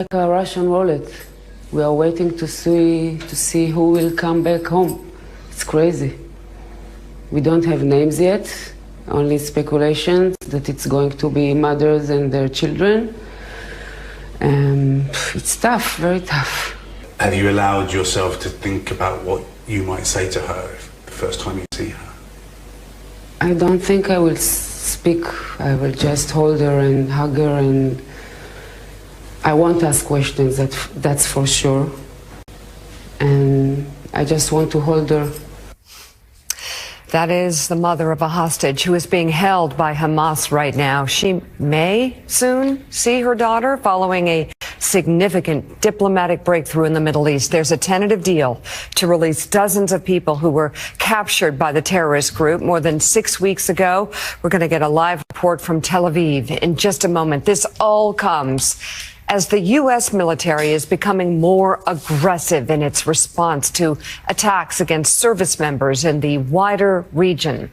like a Russian roulette. We are waiting to see who will come back home. It's crazy. We don't have names yet, only speculations that it's going to be mothers and their children. It's tough, very tough. Have you allowed yourself to think about what you might say to her the first time you see her? I don't think I will speak. I will just hold her and hug her, and I won't ask questions, that's for sure. And I just want to hold her. That is the mother of a hostage who is being held by Hamas right now. She may soon see her daughter following a significant diplomatic breakthrough in the Middle East. There's a tentative deal to release dozens of people who were captured by the terrorist group more than 6 weeks ago. We're going to get a live report from Tel Aviv in just a moment. This all comes as the U.S. military is becoming more aggressive in its response to attacks against service members in the wider region.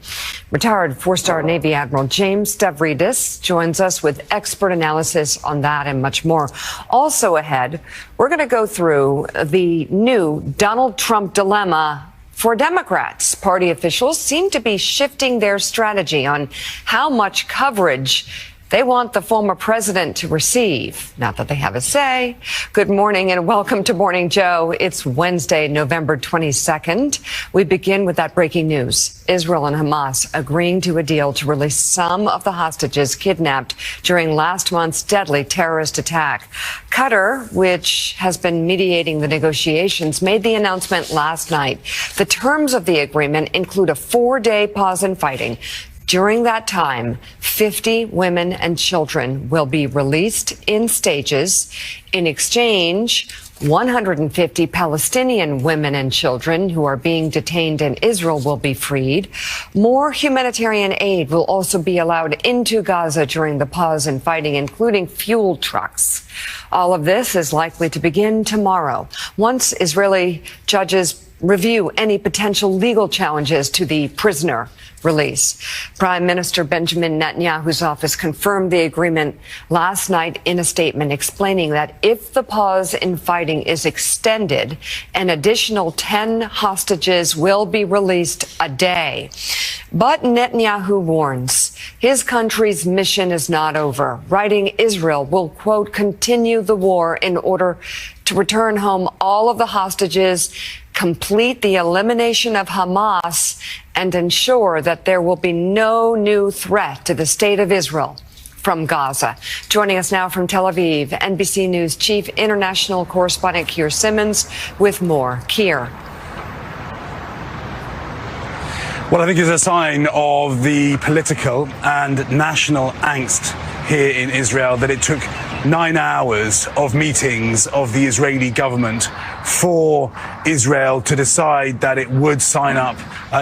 Retired four-star Navy Admiral James Stavridis joins us with expert analysis on that and much more. Also ahead, we're going to go through the new Donald Trump dilemma for Democrats. Party officials seem to be shifting their strategy on how much coverage they want the former president to receive. Not that they have a say. Good morning and welcome to Morning Joe. It's Wednesday, November 22nd. We begin with that breaking news. Israel and Hamas agreeing to a deal to release some of the hostages kidnapped during last month's deadly terrorist attack. Qatar, which has been mediating the negotiations, made the announcement last night. The terms of the agreement include a 4-day pause in fighting. During that time, 50 women and children will be released in stages. In exchange, 150 Palestinian women and children who are being detained in Israel will be freed. More humanitarian aid will also be allowed into Gaza during the pause in fighting, including fuel trucks. All of this is likely to begin tomorrow, once Israeli judges review any potential legal challenges to the prisoner release. Prime Minister Benjamin Netanyahu's office confirmed the agreement last night in a statement explaining that if the pause in fighting is extended, an additional 10 hostages will be released a day. But Netanyahu warns his country's mission is not over, writing Israel will, quote, continue the war in order to return home all of the hostages, complete the elimination of Hamas, and ensure that there will be no new threat to the state of Israel from Gaza. Joining us now from Tel Aviv, NBC News Chief International Correspondent Keir Simmons with more. Keir. Well, I think it's a sign of the political and national angst here in Israel that it took 9 hours of meetings of the Israeli government for Israel to decide that it would sign up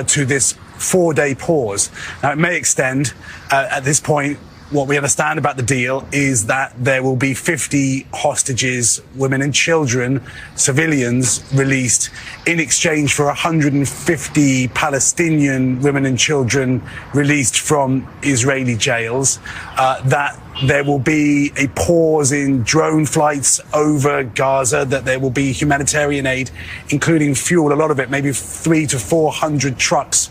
to this 4-day pause. Now, it may extend. At this point, what we understand about the deal is that there will be 50 hostages, women and children, civilians, released in exchange for 150 Palestinian women and children released from Israeli jails. That there will be a pause in drone flights over Gaza, that there will be humanitarian aid, including fuel, a lot of it, maybe 300 to 400 trucks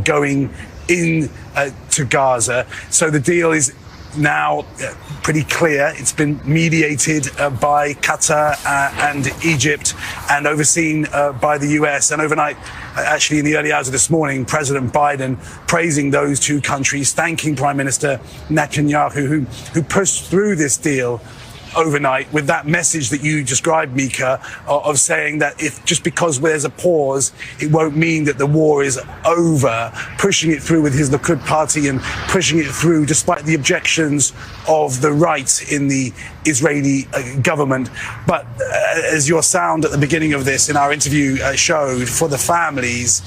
going in to Gaza. So the deal is now pretty clear. It's been mediated by Qatar and Egypt and overseen by the US. And overnight, actually in the early hours of this morning, President Biden praising those two countries, thanking Prime Minister Netanyahu, who pushed through this deal overnight with that message that you described, Mika, of saying that if just because there's a pause, it won't mean that the war is over, pushing it through with his Likud party and pushing it through despite the objections of the right in the Israeli government. But as your sound at the beginning of this in our interview showed, for the families,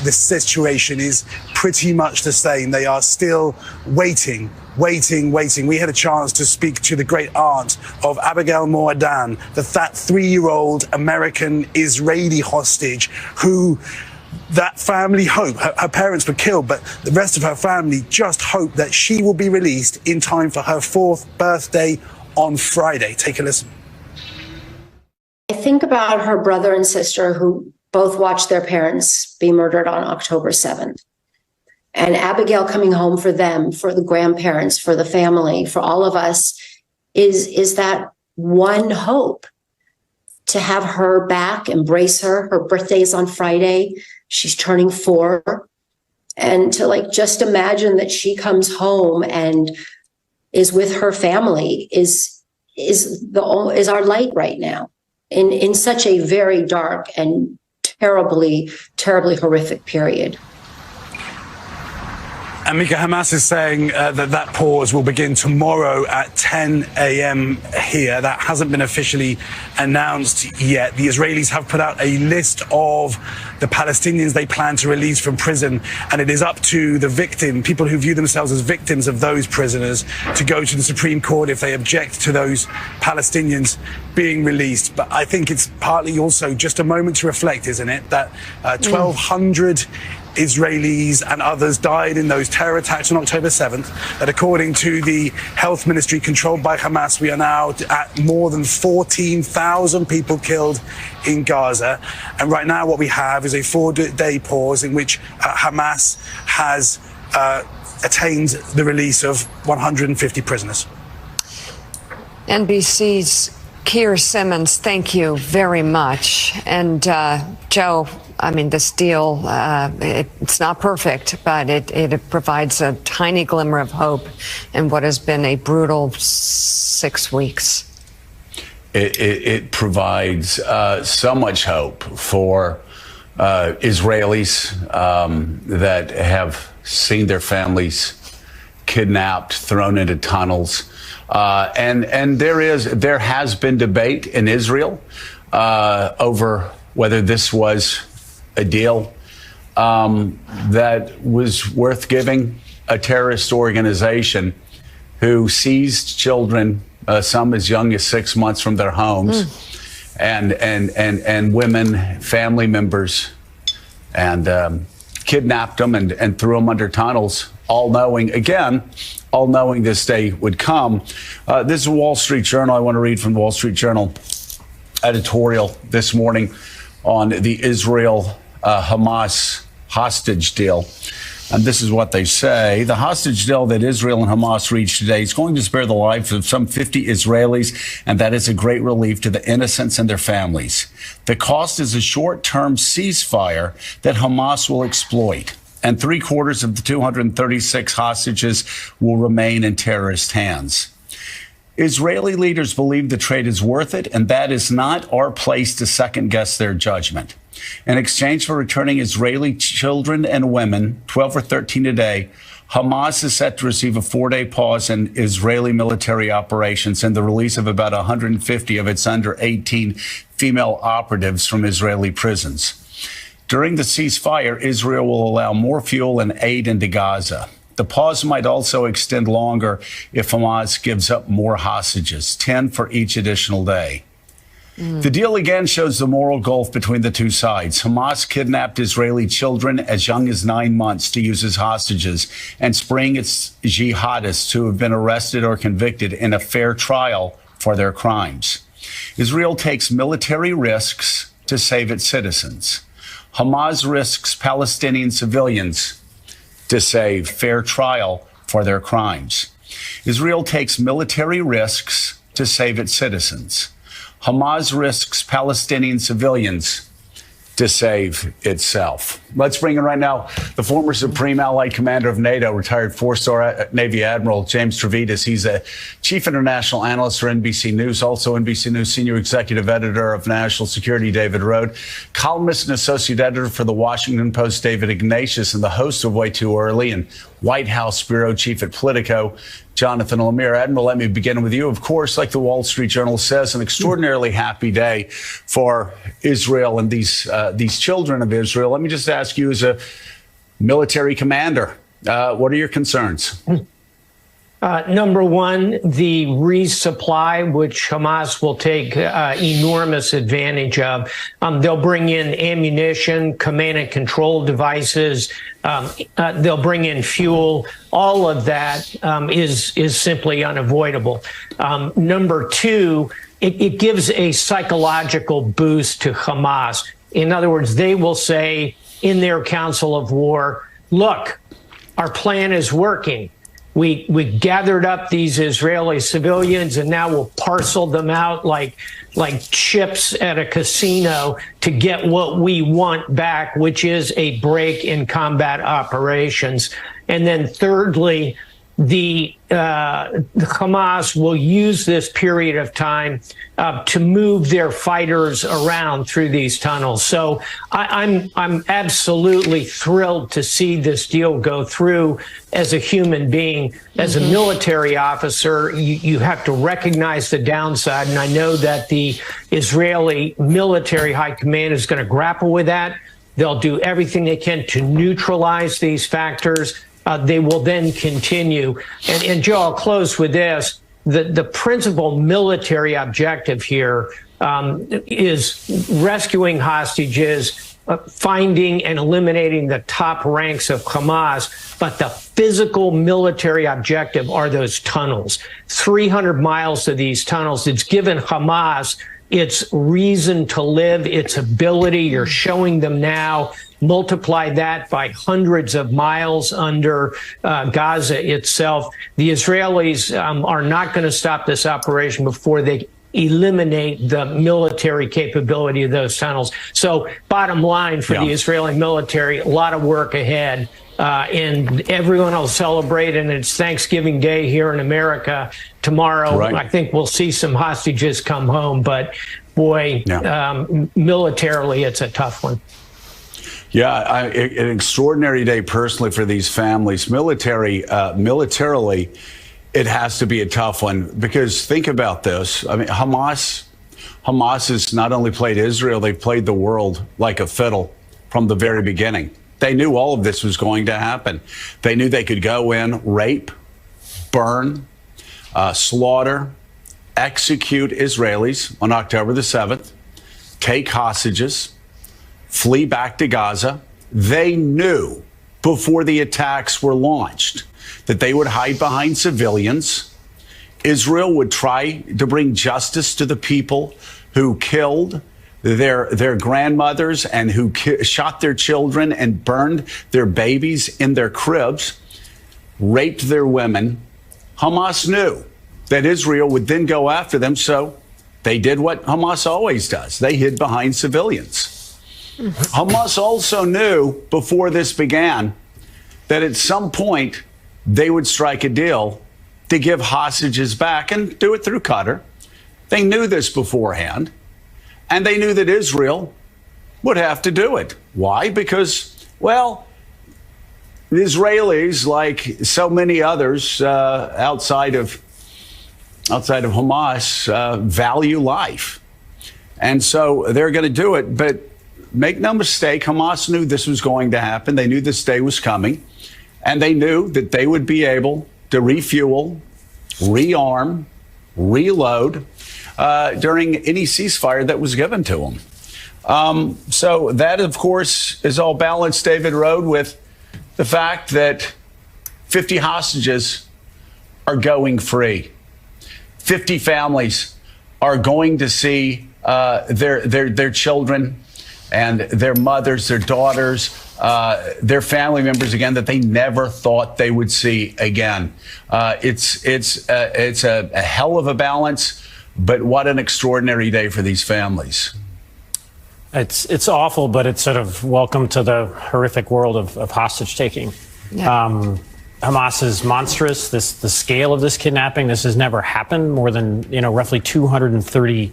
the situation is pretty much the same. They are still waiting. We had a chance to speak to the great aunt of Abigail Moadan, that 3-year-old American Israeli hostage who that family hope, her parents were killed, but the rest of her family just hope that she will be released in time for her 4th birthday on Friday. Take a listen. I think about her brother and sister who both watched their parents be murdered on October 7th. And Abigail coming home for them, for the grandparents, for the family, for all of us, is that one hope to have her back, embrace her. Her birthday is on Friday. She's turning 4. And to just imagine that she comes home and is with her family is our light right now in such a very dark and terribly horrific period. And Mika, Hamas is saying that pause will begin tomorrow at 10 a.m. here. That hasn't been officially announced yet. The Israelis have put out a list of the Palestinians they plan to release from prison, and it is up to the victim, people who view themselves as victims of those prisoners, to go to the Supreme Court if they object to those Palestinians being released. But I think it's partly also just a moment to reflect, isn't it, that 1,200 Israelis and others died in those terror attacks on October 7th, that according to the health ministry controlled by Hamas, we are now at more than 14,000 people killed in Gaza. And right now what we have is a 4-day pause in which Hamas has attained the release of 150 prisoners. NBC's Keir Simmons, thank you very much. And Joe, I mean, this deal, it's not perfect, but it provides a tiny glimmer of hope in what has been a brutal 6 weeks. It provides so much hope for Israelis that have seen their families kidnapped, thrown into tunnels. And there has been debate in Israel over whether this was a deal that was worth giving a terrorist organization who seized children, some as young as 6 months, from their homes, and women, family members, and kidnapped them and threw them under tunnels, all knowing this day would come. This is a Wall Street Journal. I want to read from the Wall Street Journal editorial this morning on the Israel-Hamas hostage deal. And this is what they say. The hostage deal that Israel and Hamas reached today is going to spare the lives of some 50 Israelis, and that is a great relief to the innocents and their families. The cost is a short-term ceasefire that Hamas will exploit, and 3/4 of the 236 hostages will remain in terrorist hands. Israeli leaders believe the trade is worth it, and that is not our place to second-guess their judgment. In exchange for returning Israeli children and women, 12 or 13 a day, Hamas is set to receive a 4-day pause in Israeli military operations and the release of about 150 of its under 18 female operatives from Israeli prisons. During the ceasefire, Israel will allow more fuel and aid into Gaza. The pause might also extend longer if Hamas gives up more hostages, 10 for each additional day. The deal again shows the moral gulf between the two sides. Hamas kidnapped Israeli children as young as 9 months to use as hostages and spring its jihadists who have been arrested or convicted in a fair trial for their crimes. Israel takes military risks to save its citizens. Hamas risks Palestinian civilians to save fair trial for their crimes. Israel takes military risks to save its citizens. Hamas risks Palestinian civilians to save itself. Let's bring in right now the former Supreme Allied Commander of NATO, retired 4-star Navy Admiral James Trevidas. He's a chief international analyst for NBC News, also NBC News senior executive editor of National Security, David Rode, columnist and associate editor for the Washington Post, David Ignatius, and the host of Way Too Early, and White House bureau chief at Politico, Jonathan Lemire. Admiral, let me begin with you. Of course, like the Wall Street Journal says, an extraordinarily happy day for Israel and these children of Israel. Let me just ask you, as a military commander, what are your concerns? Number one, the resupply, which Hamas will take enormous advantage of. They'll bring in ammunition, command and control devices. They'll bring in fuel. All of that is simply unavoidable. Number two, it gives a psychological boost to Hamas. In other words, they will say in their council of war, look, our plan is working. We gathered up these Israeli civilians, and now we'll parcel them out like chips at a casino to get what we want back, which is a break in combat operations. And then thirdly, the Hamas will use this period of time to move their fighters around through these tunnels. So I'm absolutely thrilled to see this deal go through. As a human being, as a military officer, you have to recognize the downside. And I know that the Israeli military high command is going to grapple with that. They'll do everything they can to neutralize these factors. They will then continue. And Joe, I'll close with this. The principal military objective here is rescuing hostages, finding and eliminating the top ranks of Hamas. But the physical military objective are those tunnels. 300 miles of these tunnels. It's given Hamas its reason to live, its ability. You're showing them now. Multiply that by hundreds of miles under Gaza itself. The Israelis are not going to stop this operation before they eliminate the military capability of those tunnels. So bottom line for the Israeli military, a lot of work ahead. And everyone will celebrate, and it's Thanksgiving Day here in America tomorrow. Right. I think we'll see some hostages come home, but boy, militarily, it's a tough one. Yeah, an extraordinary day personally for these families. Militarily, it has to be a tough one, because think about this. I mean, Hamas has not only played Israel, they've played the world like a fiddle from the very beginning. They knew all of this was going to happen. They knew they could go in, rape, burn, slaughter, execute Israelis on October the 7th, take hostages, flee back to Gaza. They knew before the attacks were launched that they would hide behind civilians. Israel would try to bring justice to the people who killed their grandmothers and who shot their children and burned their babies in their cribs, raped their women. Hamas knew that Israel would then go after them, so they did what Hamas always does. They hid behind civilians. Hamas also knew before this began that at some point they would strike a deal to give hostages back and do it through Qatar. They knew this beforehand. And they knew that Israel would have to do it. Why? Because, well, the Israelis, like so many others outside of Hamas, value life. And so they're going to do it. But make no mistake, Hamas knew this was going to happen. They knew this day was coming. And they knew that they would be able to refuel, rearm, reload during any ceasefire that was given to them. So that, of course, is all balanced, David Rode, with the fact that 50 hostages are going free. 50 families are going to see their children and their mothers, their daughters, their family members again that they never thought they would see again. It's a hell of a balance. But what an extraordinary day for these families. It's awful, but it's sort of welcome to the horrific world of hostage taking. Yeah. Hamas is monstrous. The scale of this kidnapping, this has never happened. More than, roughly 230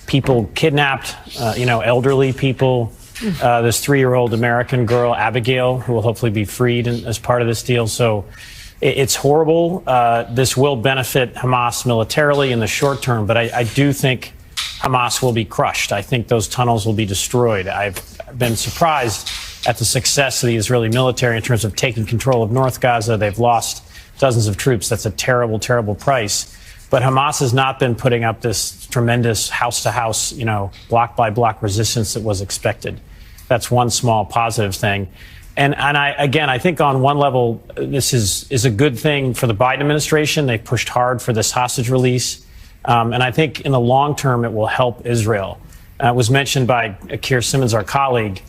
people kidnapped, elderly people. This 3-year-old American girl, Abigail, who will hopefully be freed as part of this deal. So it's horrible. This will benefit Hamas militarily in the short term, but I do think Hamas will be crushed. I think those tunnels will be destroyed. I've been surprised at the success of the Israeli military in terms of taking control of North Gaza. They've lost dozens of troops. That's a terrible, terrible price. But Hamas has not been putting up this tremendous house-to-house, block-by-block resistance that was expected. That's one small positive thing. And I think on one level, this is a good thing for the Biden administration. They pushed hard for this hostage release. And I think in the long term, it will help Israel. It was mentioned by Keir Simmons, our colleague.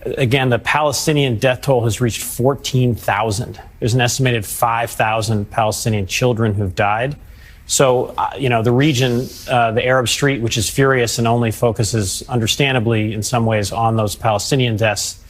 Again, the Palestinian death toll has reached 14,000. There's an estimated 5,000 Palestinian children who've died. So, the region, the Arab Street, which is furious and only focuses, understandably, in some ways, on those Palestinian deaths,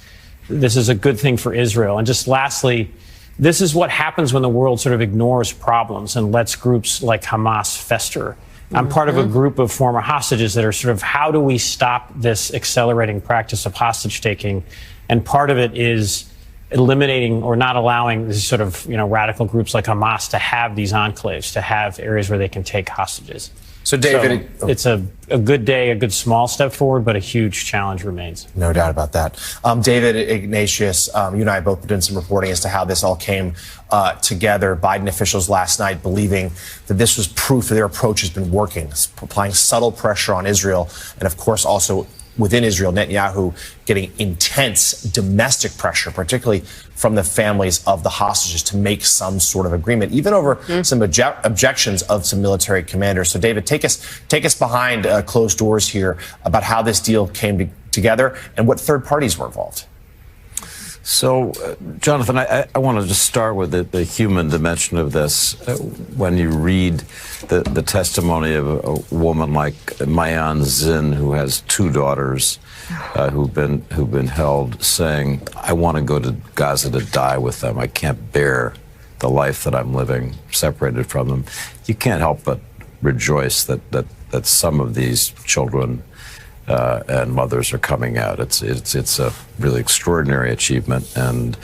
this is a good thing for Israel. And just lastly, this is what happens when the world sort of ignores problems and lets groups like Hamas fester. I'm part of a group of former hostages that are sort of, how do we stop this accelerating practice of hostage taking? And part of it is eliminating or not allowing these sort of, radical groups like Hamas to have these enclaves, to have areas where they can take hostages. So, David, it's a good day, a good small step forward, but a huge challenge remains. No doubt about that. David, Ignatius, you and I both been doing some reporting as to how this all came together. Biden officials last night believing that this was proof that their approach has been working, applying subtle pressure on Israel, and of course also within Israel, Netanyahu getting intense domestic pressure, particularly from the families of the hostages, to make some sort of agreement, even over some objections of some military commanders. So, David, take us behind closed doors here about how this deal came together and what third parties were involved. So, Jonathan, I want to just start with the human dimension of this. When you read the testimony of a woman like Mayan Zin, who has two daughters who've been held, saying, I want to go to Gaza to die with them. I can't bear the life that I'm living separated from them. You can't help but rejoice that some of these children and mothers are coming out. It's a really extraordinary achievement, and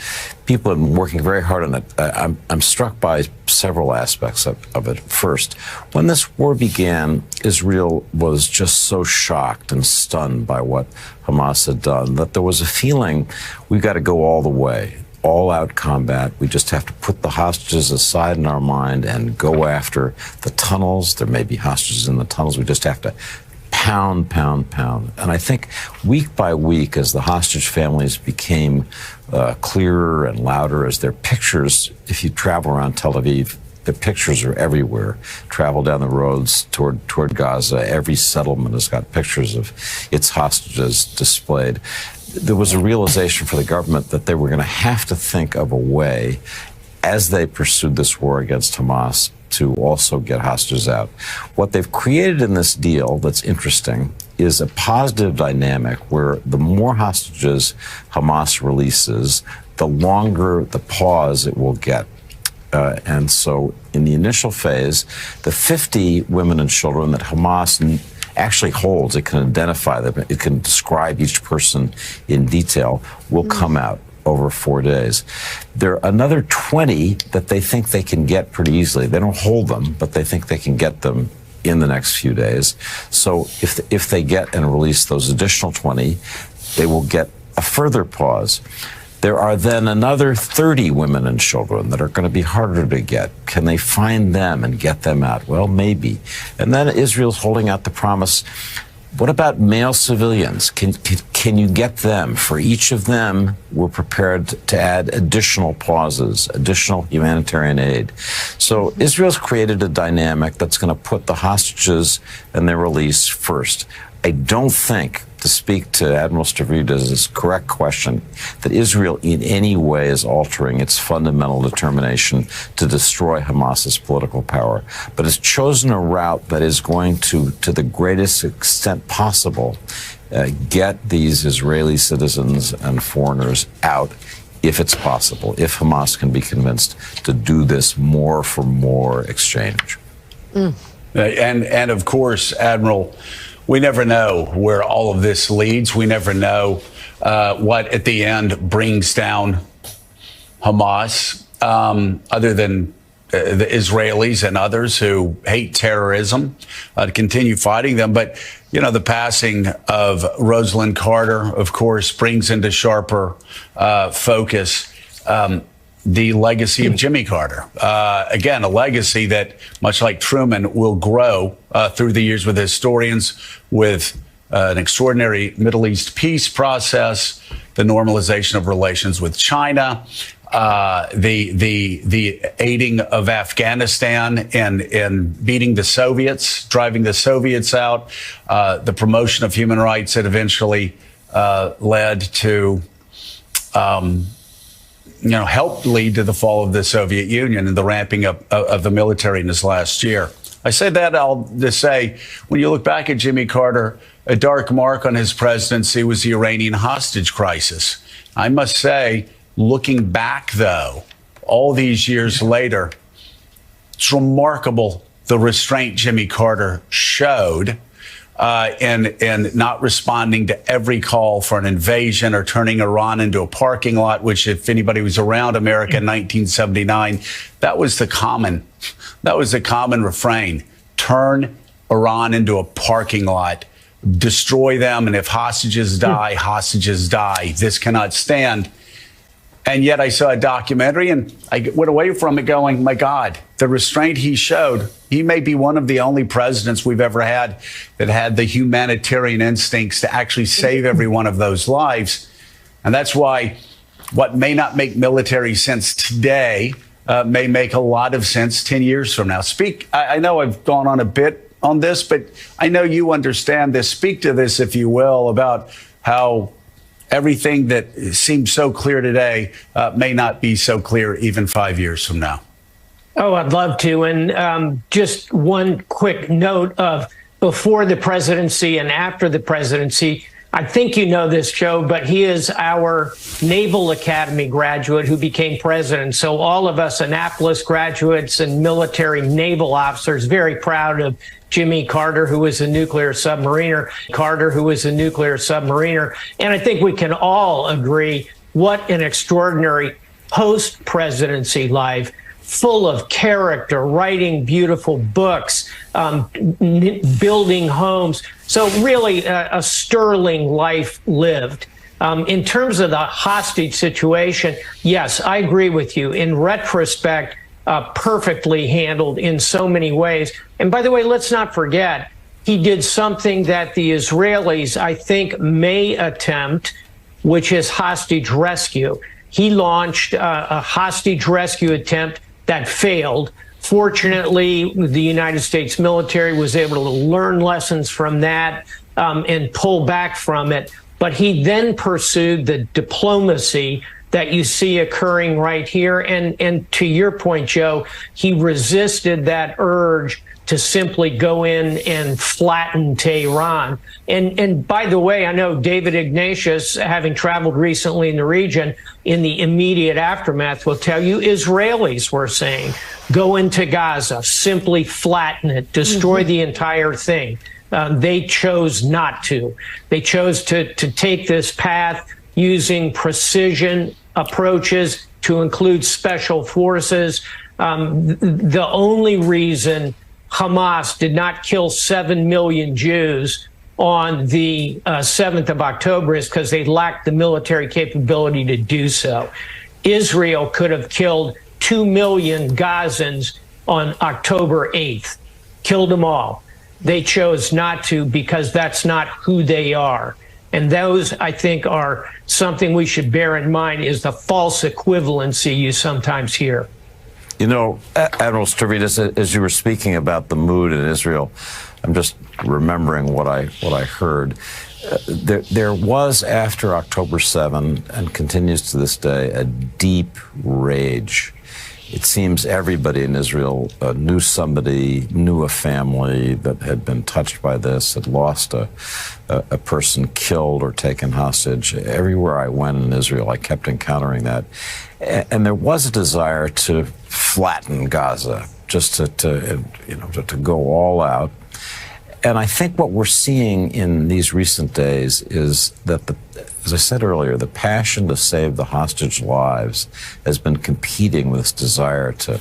people have been working very hard on it. I'm struck by several aspects of it. First, when this war began, Israel was just so shocked and stunned by what Hamas had done that there was a feeling we've got to go all the way. All-out combat. We just have to put the hostages aside in our mind and go after the tunnels. There may be hostages in the tunnels. We just have to pound, pound, pound. And I think week by week, as the hostage families became clearer and louder, as their pictures, if you travel around Tel Aviv, the pictures are everywhere. Travel down the roads toward Gaza. Every settlement has got pictures of its hostages displayed. There was a realization for the government that they were going to have to think of a way, as they pursued this war against Hamas, to also get hostages out. What they've created in this deal that's interesting is a positive dynamic where the more hostages Hamas releases, the longer the pause it will get. And so in the initial phase, the 50 women and children that Hamas actually holds, it can identify them, it can describe each person in detail, will come out over 4 days. There are another 20 that they think they can get pretty easily. They don't hold them, but they think they can get them in the next few days. So if they get and release those additional 20, they will get a further pause. There are then another 30 women and children that are going to be harder to get. Can they find them and get them out? Well, maybe. And then Israel's holding out the promise. What about male civilians? Can you get them? For each of them, we're prepared to add additional pauses, additional humanitarian aid. So Israel's created a dynamic that's going to put the hostages and their release first. I don't think, to speak to Admiral Stavridis' correct question, that Israel in any way is altering its fundamental determination to destroy Hamas's political power, but has chosen a route that is going to the greatest extent possible, get these Israeli citizens and foreigners out, if it's possible, if Hamas can be convinced to do this more for more exchange. And of course, Admiral, we never know where all of this leads. We never know what at the end brings down Hamas, other than the Israelis and others who hate terrorism, to continue fighting them. But, you know, the passing of Rosalind Carter, of course, brings into sharper focus the legacy of Jimmy Carter. Again, a legacy that, much like Truman, will grow through the years with historians, with an extraordinary Middle East peace process, the normalization of relations with China, the aiding of Afghanistan and beating the Soviets, driving the Soviets out, the promotion of human rights that eventually led to, helped lead to the fall of the Soviet Union and the ramping up of the military in this last year. I say that, I'll just say, when you look back at Jimmy Carter, a dark mark on his presidency was the Iranian hostage crisis. I must say, looking back, though, all these years later, it's remarkable the restraint Jimmy Carter showed in not responding to every call for an invasion or turning Iran into a parking lot, which, if anybody was around America in 1979, that was the common refrain. Turn Iran into a parking lot, destroy them, and if hostages die, hostages die. This cannot stand. And yet I saw a documentary and I went away from it going, my God, the restraint he showed. He may be one of the only presidents we've ever had that had the humanitarian instincts to actually save every one of those lives. And that's why what may not make military sense today may make a lot of sense 10 years from now. I know I've gone on a bit on this, but I know you understand this. Speak to this, if you will, about how everything that seems so clear today may not be so clear even 5 years from now. Oh, I'd love to. And just one quick note of before the presidency and after the presidency. I think you know this, Joe, but he is our Naval Academy graduate who became president. So all of us Annapolis graduates and military naval officers, very proud of Jimmy Carter, who was a nuclear submariner, And I think we can all agree what an extraordinary post-presidency life, full of character, writing beautiful books, building homes. So really a sterling life lived. In terms of the hostage situation, yes, I agree with you. In retrospect, perfectly handled in so many ways. And by the way, let's not forget, he did something that the Israelis, I think, may attempt, which is hostage rescue. He launched a hostage rescue attempt that failed. Fortunately, the United States military was able to learn lessons from that and pull back from it. But he then pursued the diplomacy that you see occurring right here. And to your point, Joe, he resisted that urge to simply go in and flatten Tehran. And by the way, I know David Ignatius, having traveled recently in the region, in the immediate aftermath, will tell you Israelis were saying, go into Gaza, simply flatten it, destroy the entire thing. They chose not to. They chose to take this path using precision approaches to include special forces. The only reason Hamas did not kill 7 million Jews on the 7th of October is because they lacked the military capability to do so. Israel could have killed 2 million Gazans on October 8th, killed them all. They chose not to because that's not who they are. And those, I think, are something we should bear in mind is the false equivalency you sometimes hear. You know, Admiral Stavridis, as you were speaking about the mood in Israel, I'm just remembering what I heard. There was, after October 7, and continues to this day, a deep rage. It seems everybody in Israel knew somebody, knew a family that had been touched by this, had lost a person killed or taken hostage. Everywhere I went in Israel, I kept encountering that. And there was a desire to flatten Gaza, just to go all out. And I think what we're seeing in these recent days is that, as I said earlier, the passion to save the hostage lives has been competing with this desire to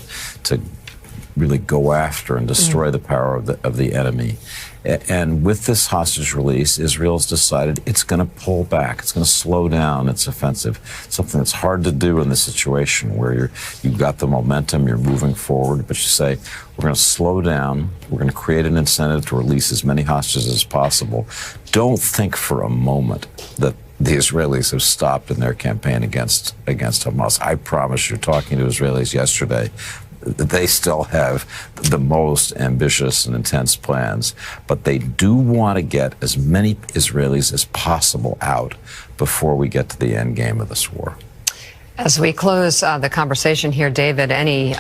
really go after and destroy the power of the enemy. And with this hostage release, Israel's decided it's going to pull back. It's going to slow down its offensive, something that's hard to do in this situation where you've got the momentum, you're moving forward, but you say, we're going to slow down. We're going to create an incentive to release as many hostages as possible. Don't think for a moment that the Israelis have stopped in their campaign against Hamas. I promise you, talking to Israelis yesterday, they still have the most ambitious and intense plans, but they do want to get as many Israelis as possible out before we get to the end game of this war. As we close the conversation here, David, any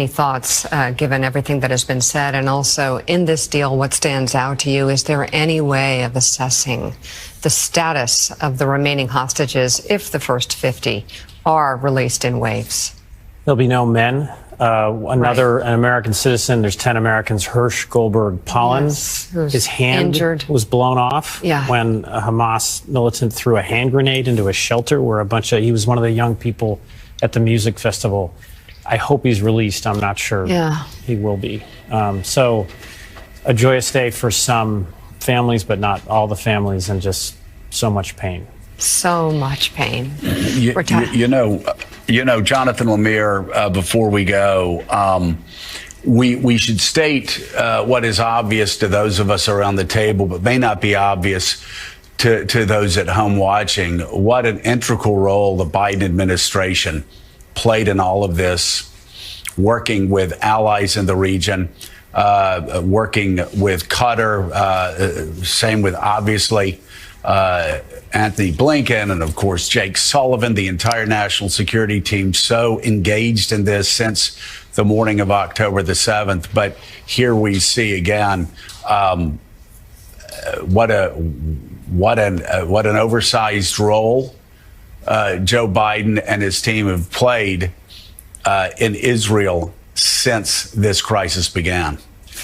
thoughts given everything that has been said, and also in this deal, what stands out to you? Is there any way of assessing the status of the remaining hostages if the first 50 are released in waves? There'll be no men. An American citizen, there's 10 Americans, Hirsch Goldberg Pollen, his hand was blown off when a Hamas militant threw a hand grenade into a shelter where he was one of the young people at the music festival. I hope he's released. I'm not sure he will be. So a joyous day for some families, but not all the families, and just so much pain. So much pain. You know, Jonathan Lemire, before we go, we should state what is obvious to those of us around the table, but may not be obvious to those at home watching. What an integral role the Biden administration played in all of this, working with allies in the region, working with Qatar, same with, obviously, Anthony Blinken, and of course Jake Sullivan, the entire national security team, so engaged in this since the morning of October the 7th. But here we see again what an oversized role Joe Biden and his team have played in Israel since this crisis began.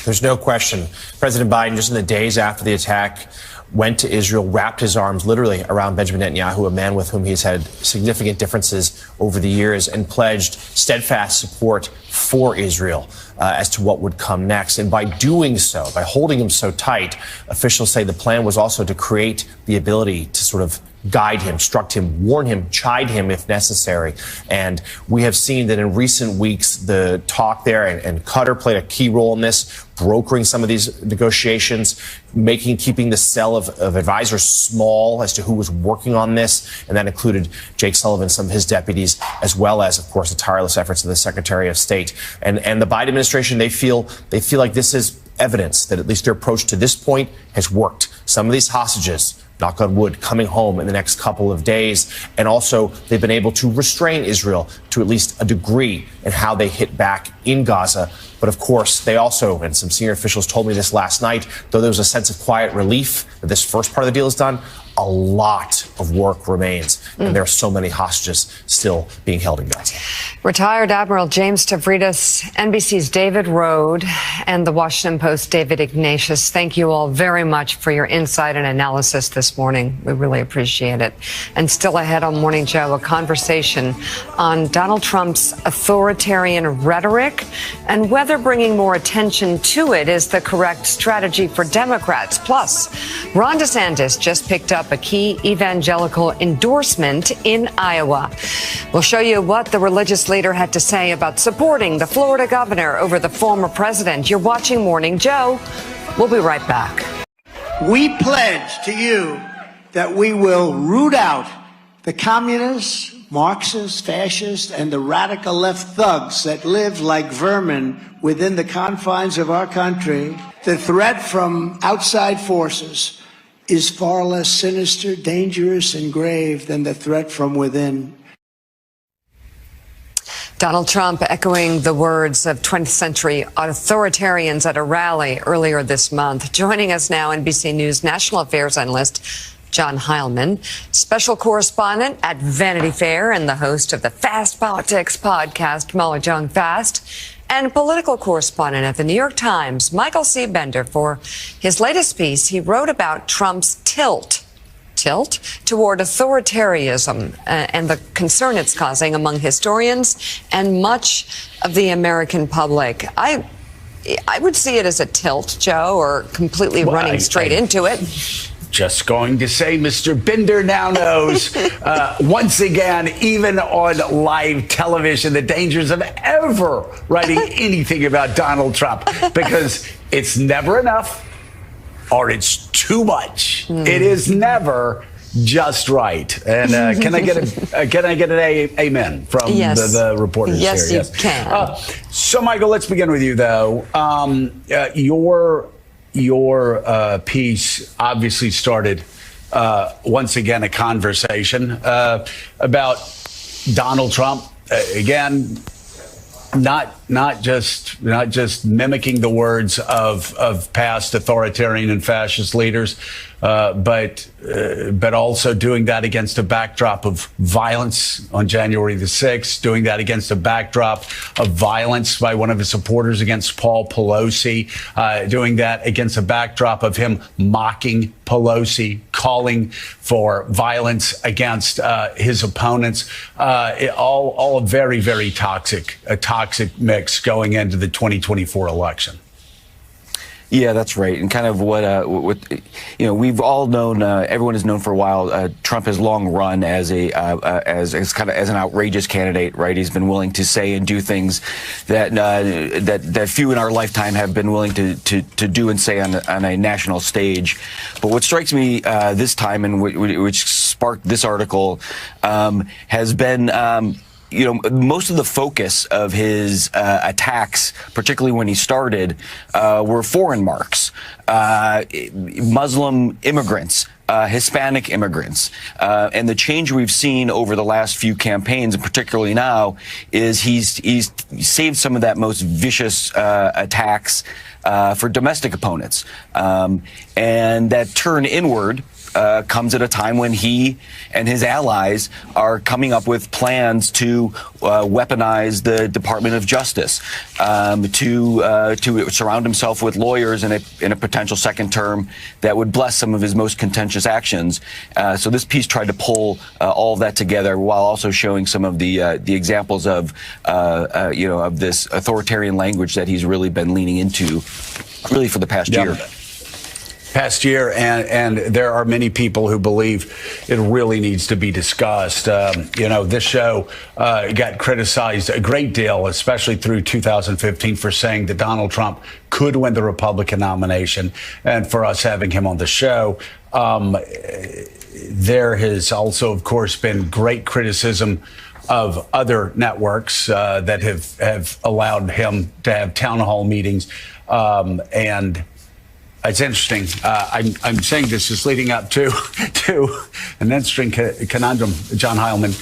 There's no question. President Biden, just in the days after the attack, went to Israel, wrapped his arms literally around Benjamin Netanyahu, a man with whom he's had significant differences over the years, and pledged steadfast support for Israel as to what would come next. And by doing so, by holding him so tight, officials say the plan was also to create the ability to sort of guide him, instruct him, warn him, chide him if necessary. And we have seen that in recent weeks, the talk there, and Qatar played a key role in this, brokering some of these negotiations, keeping the cell of advisors small as to who was working on this. And that included Jake Sullivan, some of his deputies, as well as, of course, the tireless efforts of the Secretary of State. And the Biden administration, they feel like this is evidence that at least their approach to this point has worked. Some of these hostages, knock on wood, coming home in the next couple of days. And also, they've been able to restrain Israel to at least a degree in how they hit back in Gaza. But of course, they also, and some senior officials told me this last night, though there was a sense of quiet relief that this first part of the deal is done, a lot of work remains. And there are so many hostages still being held in Gaza. Retired Admiral James Stavridis, NBC's David Rode, and the Washington Post's David Ignatius, thank you all very much for your insight and analysis this morning. We really appreciate it. And still ahead on Morning Joe, a conversation on Donald Trump's authoritarian rhetoric and whether bringing more attention to it is the correct strategy for Democrats. Plus, Ron DeSantis just picked up a key evangelical endorsement in Iowa. We'll show you what the religious leader had to say about supporting the Florida governor over the former president. You're watching Morning Joe. We'll be right back. We pledge to you that we will root out the communists, Marxists, fascists, and the radical left thugs that live like vermin within the confines of our country. The threat from outside forces is far less sinister, dangerous, and grave than the threat from within. Donald Trump echoing the words of 20th century authoritarians at a rally earlier this month. Joining us now, NBC News national affairs analyst John Heilman, special correspondent at Vanity Fair and the host of the Fast Politics podcast, Mahjong Fast, and political correspondent at the New York Times, Michael C. Bender, for his latest piece. He wrote about Trump's tilt toward authoritarianism and the concern it's causing among historians and much of the American public. I would see it as a tilt, Joe, or completely running straight into it. Just going to say, Mr. Bender now knows, once again, even on live television, the dangers of ever writing anything about Donald Trump, because it's never enough or it's too much. It is never just right. And can I get an amen from the reporters here? Yes, you can. So, Michael, let's begin with you, though. Your piece obviously started once again a conversation about Donald Trump. Again, not just mimicking the words of past authoritarian and fascist leaders, but also doing that against a backdrop of violence on January the 6th, doing that against a backdrop of violence by one of his supporters against Paul Pelosi, doing that against a backdrop of him mocking Pelosi, calling for violence against his opponents. All a very, very toxic mix going into the 2024 election. Yeah, that's right. And kind of what we've all known, everyone has known for a while, Trump has long run as an outrageous candidate, right? He's been willing to say and do things that few in our lifetime have been willing to do and say on a national stage. But what strikes me this time, and which sparked this article, has been most of the focus of his attacks, particularly when he started, were foreign marks, Muslim immigrants, Hispanic immigrants. And the change we've seen over the last few campaigns, and particularly now, is he's saved some of that most vicious attacks for domestic opponents. And that turn inward comes at a time when he and his allies are coming up with plans to weaponize the Department of Justice, to surround himself with lawyers in a potential second term that would bless some of his most contentious actions. So this piece tried to pull all of that together while also showing some of the examples of this authoritarian language that he's really been leaning into, really for the past year. And there are many people who believe it really needs to be discussed. This show got criticized a great deal, especially through 2015, for saying that Donald Trump could win the Republican nomination, and for us having him on the show. There has also, of course, been great criticism of other networks that have allowed him to have town hall meetings, and it's interesting. I'm saying this is leading up to an interesting conundrum, John Heilman.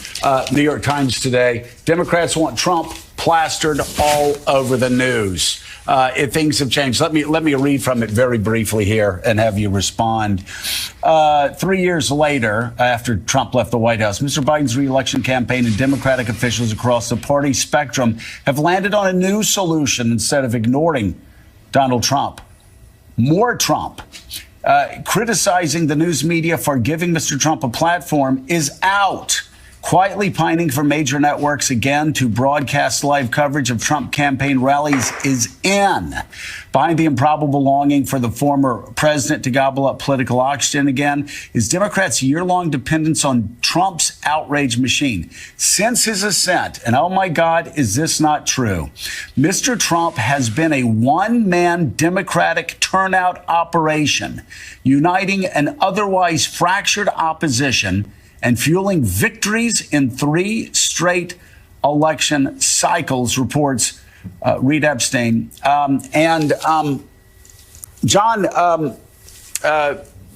New York Times today, Democrats want Trump plastered all over the news. If things have changed, let me read from it very briefly here and have you respond. 3 years later, after Trump left the White House, Mr. Biden's re-election campaign and Democratic officials across the party spectrum have landed on a new solution instead of ignoring Donald Trump. More Trump. Criticizing the news media for giving Mr. Trump a platform is out. Quietly pining for major networks again to broadcast live coverage of Trump campaign rallies is in. Behind the improbable longing for the former president to gobble up political oxygen again is Democrats' year-long dependence on Trump's outrage machine. Since his ascent, and oh my God, is this not true? Mr. Trump has been a one-man Democratic turnout operation, uniting an otherwise fractured opposition and fueling victories in 3 straight election cycles, reports Reed Epstein. John,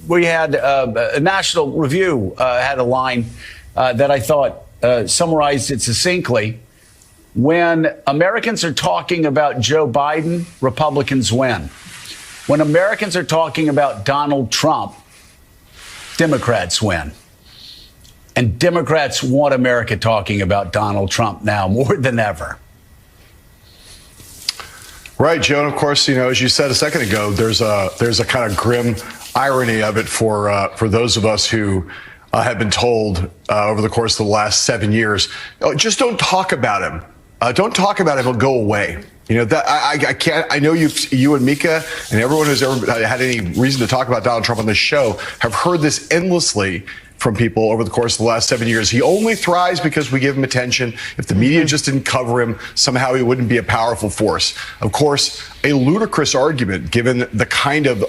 we had a National Review had a line that I thought summarized it succinctly. When Americans are talking about Joe Biden, Republicans win. When Americans are talking about Donald Trump, Democrats win. And Democrats want America talking about Donald Trump now more than ever. Right, Joe. And of course, as you said a second ago, there's a kind of grim irony of it for those of us who have been told over the course of the last 7 years, just don't talk about him. Don't talk about him. He'll go away. That I can't. I know you and Mika and everyone who's ever had any reason to talk about Donald Trump on this show have heard this endlessly from people over the course of the last 7 years. He only thrives because we give him attention. If the media just didn't cover him, somehow he wouldn't be a powerful force. Of course, a ludicrous argument given the kind of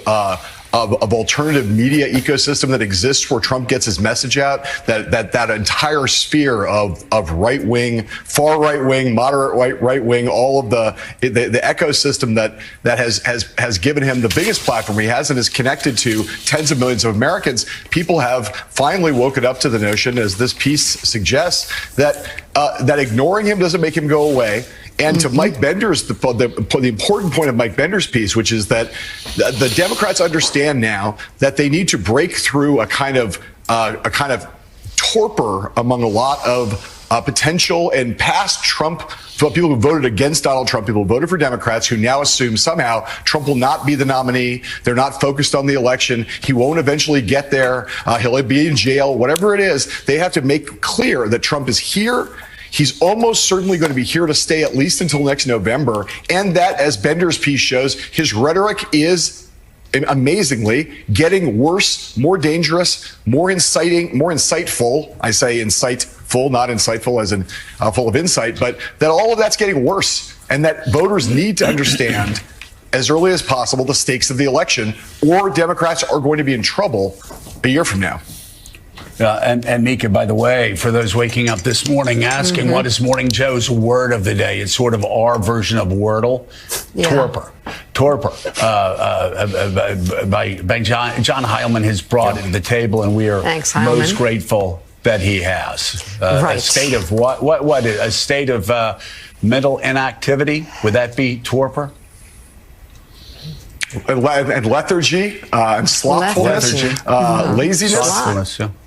of alternative media ecosystem that exists where Trump gets his message out, that entire sphere of right wing, far right wing, moderate right wing, all of the ecosystem that has given him the biggest platform he has and is connected to tens of millions of Americans. People have finally woken up to the notion, as this piece suggests, that ignoring him doesn't make him go away. And to Mike Bender's, the important point of Mike Bender's piece, which is that the Democrats understand now that they need to break through a kind of torpor among a lot of potential and past Trump people who voted against Donald Trump, people who voted for Democrats, who now assume somehow Trump will not be the nominee. They're not focused on the election. He won't eventually get there. He'll be in jail, whatever it is. They have to make clear that Trump is here. He's almost certainly going to be here to stay at least until next November. And that, as Bender's piece shows, his rhetoric is amazingly getting worse, more dangerous, more inciting, more insightful. I say insightful, not insightful as in full of insight, but that all of that's getting worse, and that voters need to understand as early as possible the stakes of the election, or Democrats are going to be in trouble a year from now. And Mika, by the way, for those waking up this morning asking, what is Morning Joe's word of the day? It's sort of our version of Wordle. Yeah. Torpor. By John Heilman has brought it to the table, and we are most grateful that he has. A state of what? A state of mental inactivity? Would that be torpor? And lethargy, and slothfulness,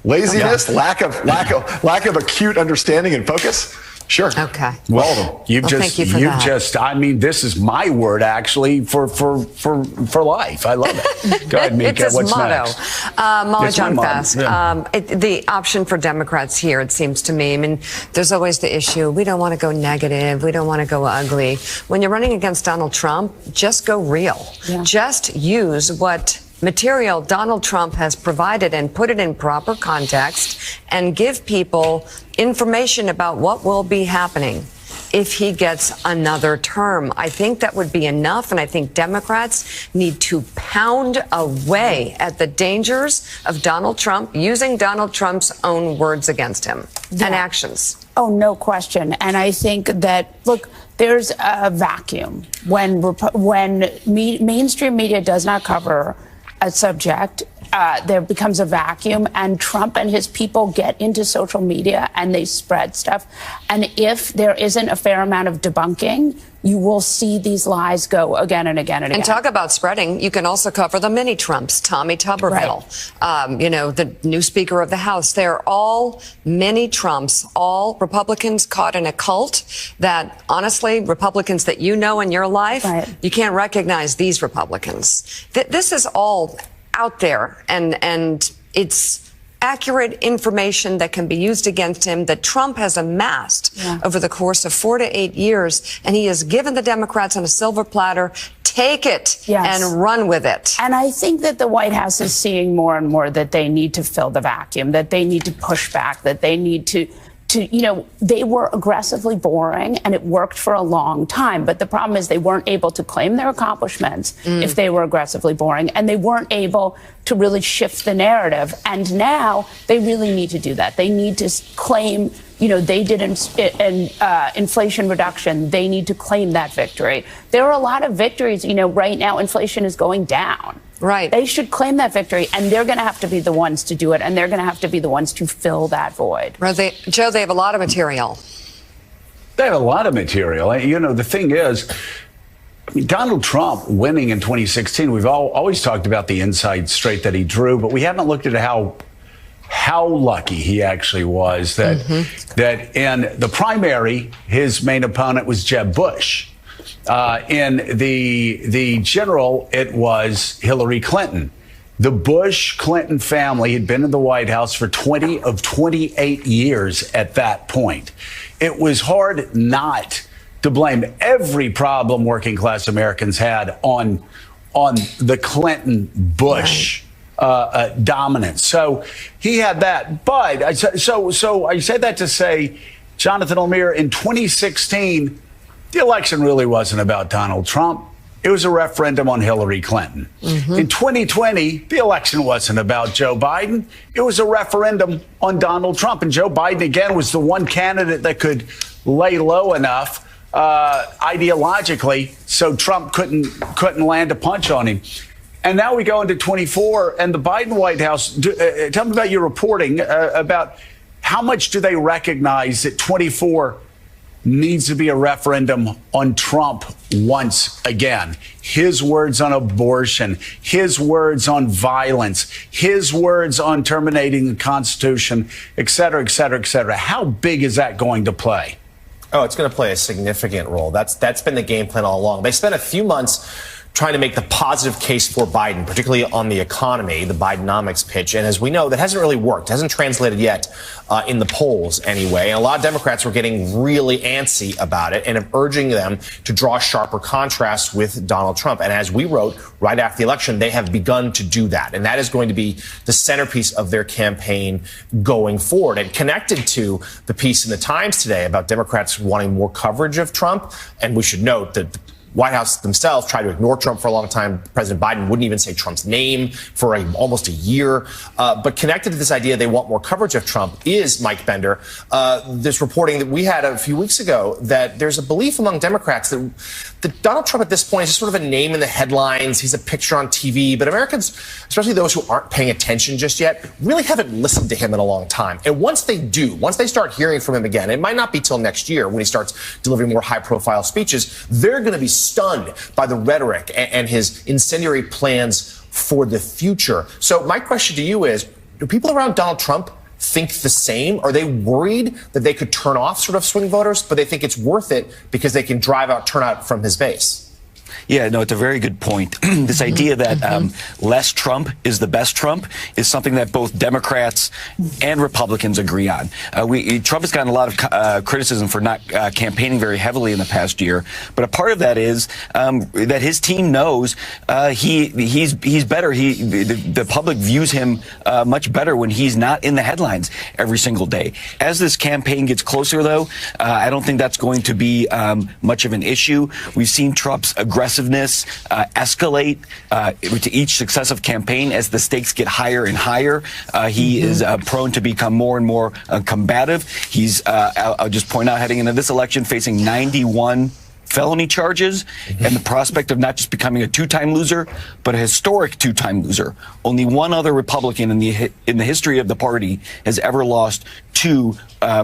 laziness, lack of acute understanding and focus. Sure. Okay. Well, thank you for that. I mean, this is my word actually for life. I love it. Go ahead, Mika. It's What's motto. next? Molly John Fast. Yeah. The option for Democrats here, it seems to me, I mean, there's always the issue. We don't want to go negative. We don't want to go ugly. When you're running against Donald Trump, just go real. Yeah. Just use what material Donald Trump has provided and put it in proper context and give people information about what will be happening if he gets another term. I think that would be enough, and I think Democrats need to pound away at the dangers of Donald Trump using Donald Trump's own words against him and actions. Oh, no question. And I think that, look, there's a vacuum when mainstream media does not cover a subject. There becomes a vacuum, and Trump and his people get into social media and they spread stuff. And if there isn't a fair amount of debunking, you will see these lies go again and again and again. And talk about spreading. You can also cover the mini Trumps, Tommy Tuberville, the new Speaker of the House. They're all mini Trumps, all Republicans caught in a cult that, honestly, Republicans that you know in your life, you can't recognize these Republicans. This is all out there, and it's accurate information that can be used against him that Trump has amassed over the course of 4 to 8 years, and he has given the Democrats on a silver platter. Take it and run with it. And I think that the White House is seeing more and more that they need to fill the vacuum, that they need to push back, that they need to they were aggressively boring, and it worked for a long time. But the problem is they weren't able to claim their accomplishments if they were aggressively boring, and they weren't able to really shift the narrative. And now they really need to do that. They need to claim, they did inflation reduction. They need to claim that victory. There are a lot of victories. Right now inflation is going down. Right. They should claim that victory, and they're going to have to be the ones to do it, and they're going to have to be the ones to fill that void. Joe, they have a lot of material. They have a lot of material. The thing is, Donald Trump winning in 2016, we've always talked about the inside straight that he drew, but we haven't looked at how lucky he actually was that in the primary, his main opponent was Jeb Bush. In the general, it was Hillary Clinton. The Bush-Clinton family had been in the White House for 20 of 28 years at that point. It was hard not to blame every problem working class Americans had on the Clinton-Bush dominance. So he had that. But so I say that to say, Jonathan O'Meara, in 2016, the election really wasn't about Donald Trump. it was a referendum on Hillary Clinton. In 2020, the election wasn't about Joe Biden. It was a referendum on Donald Trump. And Joe Biden, again, was the one candidate that could lay low enough ideologically so Trump couldn't land a punch on him. And now we go into 24, and the Biden White House, tell me about your reporting about how much do they recognize that 24 needs to be a referendum on Trump once again. His words on abortion, his words on violence, his words on terminating the Constitution, et cetera, et cetera, et cetera. How big is that going to play? Oh, it's going to play a significant role. That's been the game plan all along. They spent a few months trying to make the positive case for Biden, particularly on the economy, the Bidenomics pitch. And as we know, that hasn't really worked, hasn't translated yet in the polls anyway. And a lot of Democrats were getting really antsy about it and of urging them to draw sharper contrast with Donald Trump. And as we wrote right after the election, they have begun to do that. And that is going to be the centerpiece of their campaign going forward. And connected to the piece in the Times today about Democrats wanting more coverage of Trump. And we should note that White House themselves tried to ignore Trump for a long time. President Biden wouldn't even say Trump's name for almost a year. But connected to this idea they want more coverage of Trump is, Mike Bender, this reporting that we had a few weeks ago that there's a belief among Democrats that Donald Trump at this point is just sort of a name in the headlines. He's a picture on TV. But Americans, especially those who aren't paying attention just yet, really haven't listened to him in a long time. And once they do, once they start hearing from him again, it might not be till next year when he starts delivering more high-profile speeches, they're going to be stunned by the rhetoric and his incendiary plans for the future. So my question to you is, do people around Donald Trump think the same? Are they worried that they could turn off sort of swing voters, but they think it's worth it because they can drive out turnout from his base? Yeah, no, it's a very good point. This idea that less Trump is the best Trump is something that both Democrats and Republicans agree on. Trump has gotten a lot of criticism for not campaigning very heavily in the past year, but a part of that is that his team knows he's better. The public views him much better when he's not in the headlines every single day. As this campaign gets closer, though, I don't think that's going to be much of an issue. We've seen Trump's aggressiveness escalate to each successive campaign as the stakes get higher and higher. He is prone to become more and more combative. He's, I'll just point out, heading into this election, facing 91 felony charges and the prospect of not just becoming a two-time loser, but a historic two-time loser. Only one other Republican in the history of the party has ever lost two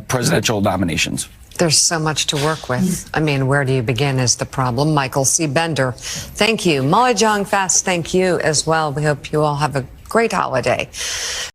presidential nominations. There's so much to work with. I mean, where do you begin is the problem. Michael C. Bender, thank you. Molly Jong Fast, thank you as well. We hope you all have a great holiday.